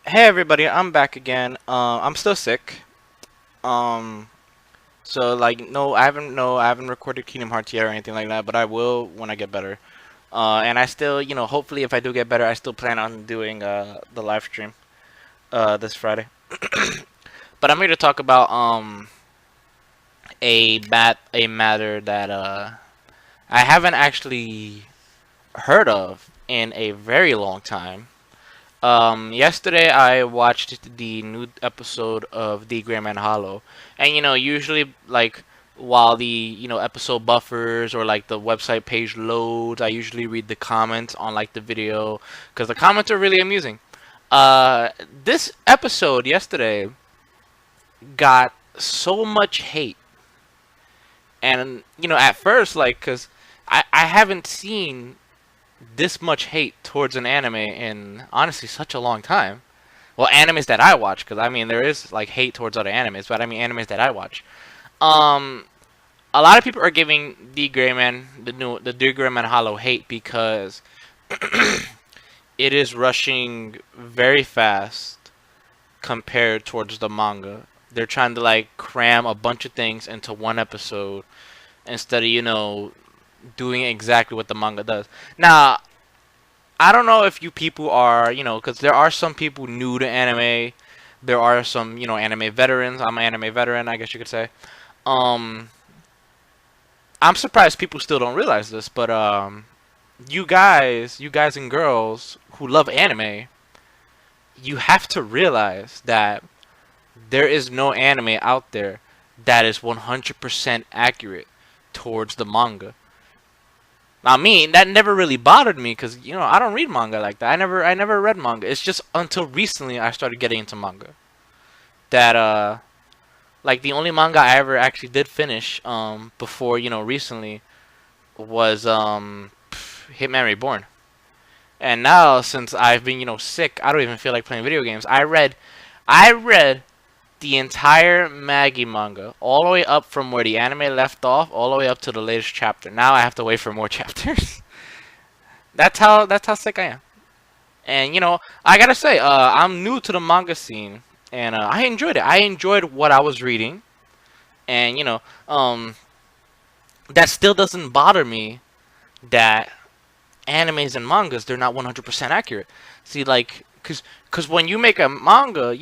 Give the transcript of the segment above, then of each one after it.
Hey everybody, I'm back again. I'm still sick. Um, so like no, I haven't recorded Kingdom Hearts yet or anything like that, but I will when I get better. And I still, hopefully if I do get better, I still plan on doing the live stream this Friday. But I'm here to talk about a matter that I haven't actually heard of in a very long time. Yesterday I watched the new episode of The Gray Man Hollow, and usually like while the episode buffers or like the website page loads, I usually read the comments on like the video because the comments are really amusing. Uh, this episode yesterday got so much hate, and at first like because I haven't seen this much hate towards an anime in honestly such a long time. Well, animes that I watch, because I mean there is like hate towards other animes, but I mean animes that I watch. Um, a lot of people are giving the D Gray Man Hollow hate because it is rushing very fast compared towards the manga. They're trying to like cram a bunch of things into one episode instead of doing exactly what the manga does. Now, I don't know if you people are, because there are some people new to anime. There are some, anime veterans. I'm an anime veteran, I guess you could say. Um, I'm surprised people still don't realize this, but you guys and girls who love anime, you have to realize that there is no anime out there that is 100% accurate towards the manga. I mean, that never really bothered me because I don't read manga like that. I never read manga. It's just until recently I started getting into manga. That like the only manga I ever actually did finish before recently was Hitman Reborn. And now since I've been sick, I don't even feel like playing video games. I read the entire Maggie manga all the way up from where the anime left off, all the way up to the latest chapter. Now I have to wait for more chapters. That's how sick I am. And I gotta say, I'm new to the manga scene, and I enjoyed it. I enjoyed what I was reading, and that still doesn't bother me that animes and mangas they're not 100% accurate. See, like, cause when you make a manga,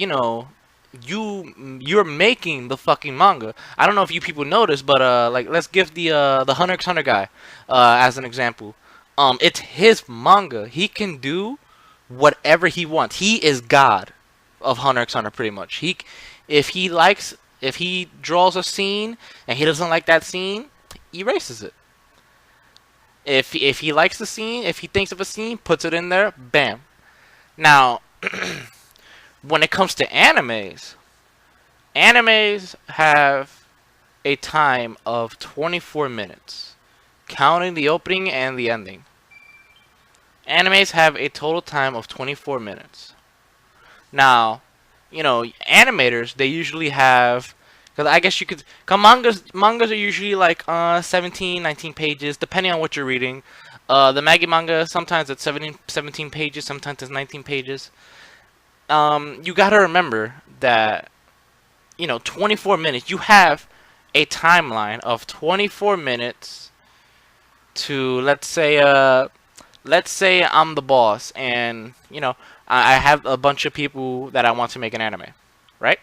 you're making the fucking manga. I don't know if you people notice, but like let's give the Hunter x Hunter guy as an example. It's his manga. He can do whatever he wants. He is God of Hunter x Hunter, pretty much. If he likes, if he draws a scene and he doesn't like that scene, he erases it. If he likes the scene, if he thinks of a scene, puts it in there, bam. Now, when it comes to animes have a time of 24 minutes, counting the opening and the ending. Animes have a total time of 24 minutes. Now, animators they usually have because I guess you could come mangas are usually like 17, 19 pages depending on what you're reading. The Maggie manga sometimes it's 17 pages, sometimes it's 19 pages. You gotta remember that 24 minutes. You have a timeline of 24 minutes to let's say I'm the boss and I have a bunch of people that I want to make an anime, right?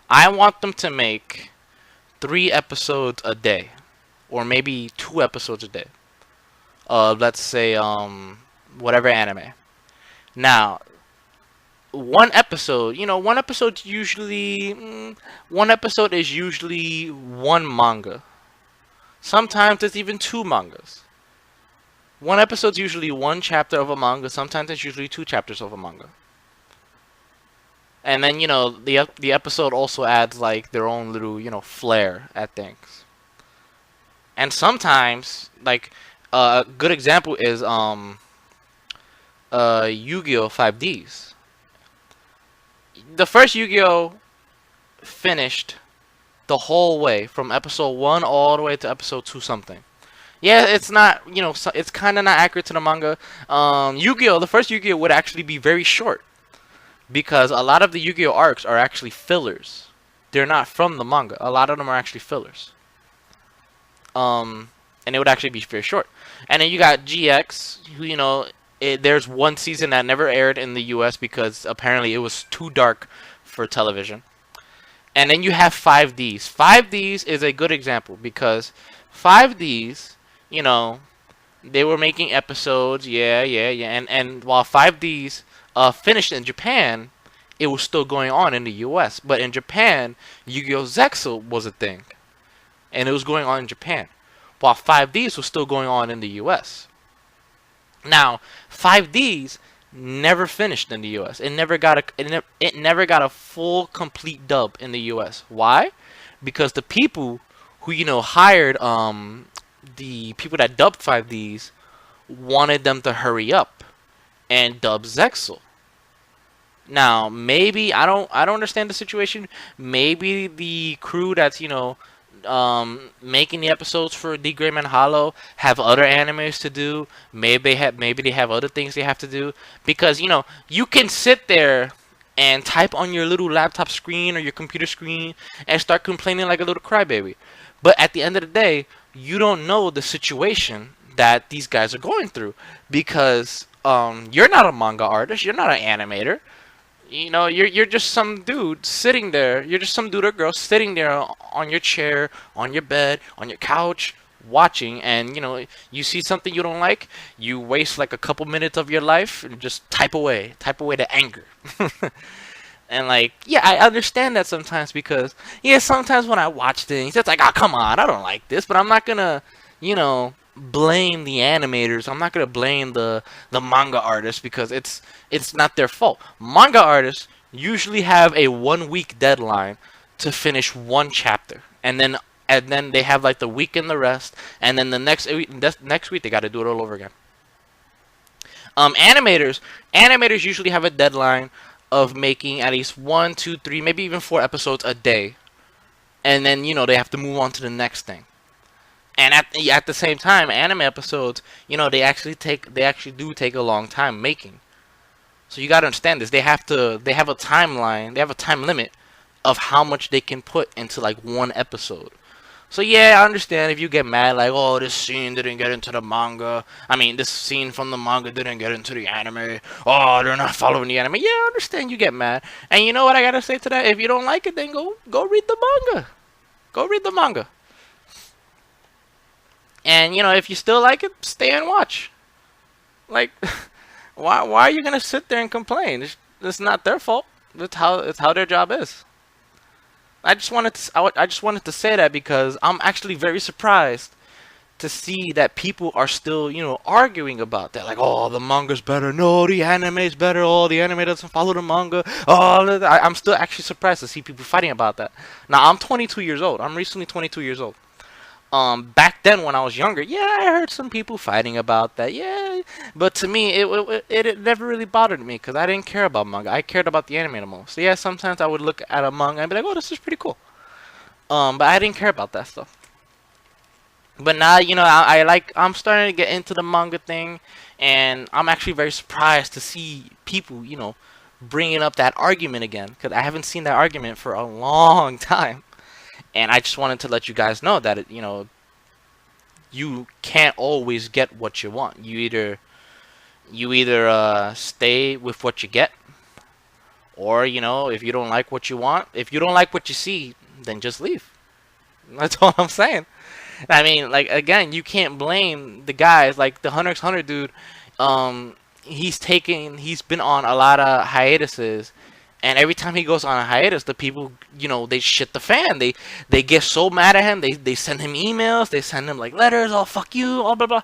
I want them to make 3 episodes a day, or maybe 2 episodes a day. Let's say whatever anime. Now, one episode usually one episode is usually one manga. Sometimes it's even two mangas. One episode's usually one chapter of a manga. Sometimes it's usually 2 chapters of a manga. And then the episode also adds like their own little flair at things. And sometimes like a good example is Yu-Gi-Oh 5Ds. The first Yu-Gi-Oh finished the whole way from episode 1 all the way to episode 2 something. Yeah, it's not, it's kind of not accurate to the manga. Yu-Gi-Oh, the first Yu-Gi-Oh would actually be very short. because a lot of the Yu-Gi-Oh arcs are actually fillers. They're not from the manga. A lot of them are actually fillers. Um, and it would actually be very short. And then you got GX, who there's one season that never aired in the U.S. because apparently it was too dark for television. And then you have 5Ds. 5Ds is a good example because 5Ds, you know, they were making episodes, yeah. And while 5Ds finished in Japan, it was still going on in the U.S. But in Japan, Yu-Gi-Oh! Zexal was a thing, and it was going on in Japan, while 5Ds was still going on in the U.S. Now, 5Ds never finished in the U.S. It never got a full complete dub in the U.S. Why? Because the people who hired the people that dubbed 5Ds wanted them to hurry up and dub Zexal. Now, maybe I don't understand the situation. Maybe the crew that's making the episodes for D Grayman Hollow have other animes to do. Maybe they have other things they have to do because you can sit there and type on your little laptop screen or your computer screen and start complaining like a little crybaby. But at the end of the day, you don't know the situation that these guys are going through because you're not a manga artist, you're not an animator. You're just some dude sitting there. You're just some dude or girl sitting there on your chair, on your bed, on your couch, watching, and you see something you don't like, you waste like a couple minutes of your life and just type away the anger. And like, yeah, I understand that sometimes because yeah, sometimes when I watch things, it's like, oh come on, I don't like this, but I'm not gonna, blame the animators. I'm not gonna blame the manga artists because it's not their fault. Manga artists usually have a 1 week deadline to finish one chapter, and then they have like the week and the rest, and then the next week they got to do it all over again. Animators usually have a deadline of making at least one, two, three, maybe even four episodes a day, and then they have to move on to the next thing. And at the same time, anime episodes, they actually do take a long time making. So you gotta understand this. They have a timeline, they have a time limit of how much they can put into like one episode. So yeah, I understand if you get mad like, oh, this scene didn't get into the manga. I mean, this scene from the manga didn't get into the anime. Oh, they're not following the anime. Yeah, I understand you get mad. And you know what I gotta say to that? If you don't like it, then go read the manga. Go read the manga. And if you still like it, stay and watch. Like, why are you gonna sit there and complain? It's not their fault. It's how their job is. I just wanted to say that because I'm actually very surprised to see that people are still arguing about that. Like, oh, the manga's better. No, the anime's better. Oh, the anime doesn't follow the manga. Oh, I'm still actually surprised to see people fighting about that. Now I'm 22 years old. I'm recently 22 years old. Back then when I was younger, yeah, I heard some people fighting about that. Yeah, but to me, it never really bothered me because I didn't care about manga. I cared about the anime the most. So yeah, sometimes I would look at a manga and be like, oh, this is pretty cool. But I didn't care about that stuff. But now, I'm starting to get into the manga thing, and I'm actually very surprised to see people, bringing up that argument again because I haven't seen that argument for a long time. And I just wanted to let you guys know that you can't always get what you want. You either stay with what you get, or if you don't like what you want, if you don't like what you see, then just leave. That's all I'm saying. I mean, like again, you can't blame the guys like the Hunter x Hunter dude. He's been on a lot of hiatuses, and every time he goes on a hiatus, the people, they shit the fan. They get so mad at him. They send him emails. They send him like letters. Oh fuck you. Oh blah blah.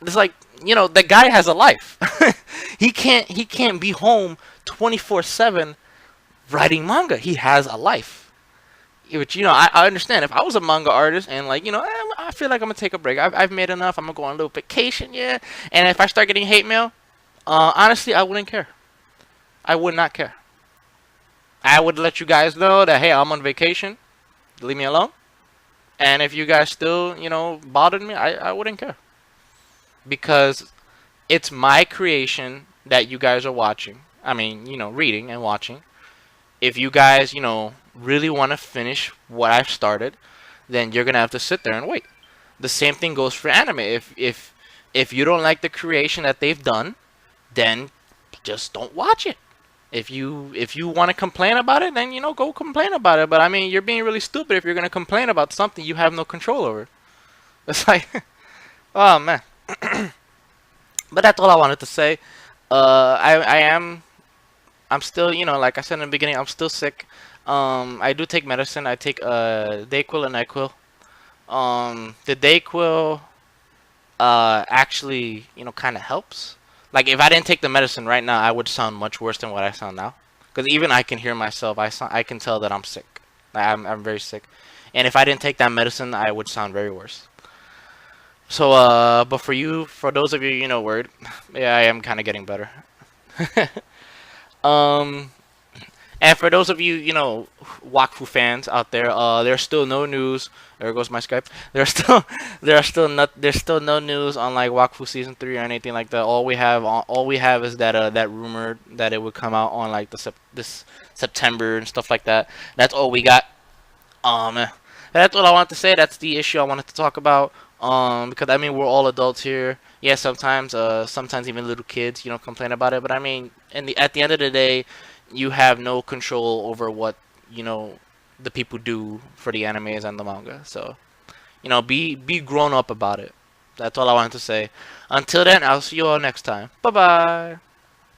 It's like the guy has a life. he can't be home 24/7 writing manga. He has a life. Which I understand. If I was a manga artist and like I feel like I'm gonna take a break. I've made enough. I'm gonna go on a little vacation. Yeah. And if I start getting hate mail, honestly, I wouldn't care. I would not care. I would let you guys know that hey, I'm on vacation. Leave me alone. And if you guys still, bothered me, I wouldn't care. Because it's my creation that you guys are watching. I mean, reading and watching. If you guys, really want to finish what I've started, then you're gonna have to sit there and wait. The same thing goes for anime. If you don't like the creation that they've done, then just don't watch it. If you want to complain about it, then go complain about it. But I mean, you're being really stupid if you're gonna complain about something you have no control over. It's like, oh man. But that's all I wanted to say. I'm still, like I said in the beginning, I'm still sick. I do take medicine. I take Dayquil and Nyquil. The Dayquil actually, kind of helps. Like if I didn't take the medicine right now, I would sound much worse than what I sound now. Because even I can hear myself. I can tell that I'm sick. Like, I'm very sick. And if I didn't take that medicine, I would sound very worse. So, but for those of you, worried, yeah, I am kind of getting better. um, And for those of you, Wakfu fans out there, there's still no news. There goes my Skype. There's still no news on like Wakfu season 3 or anything like that. All we have is that rumor that it would come out on like this September and stuff like that. That's all we got. That's what I wanted to say. That's the issue I wanted to talk about. Because I mean we're all adults here. Yeah, sometimes even little kids, complain about it. But I mean, at the end of the day, you have no control over what the people do for the animes and the manga. So be grown up about it. That's all I wanted to say. Until then, I'll see you all next time. Bye bye.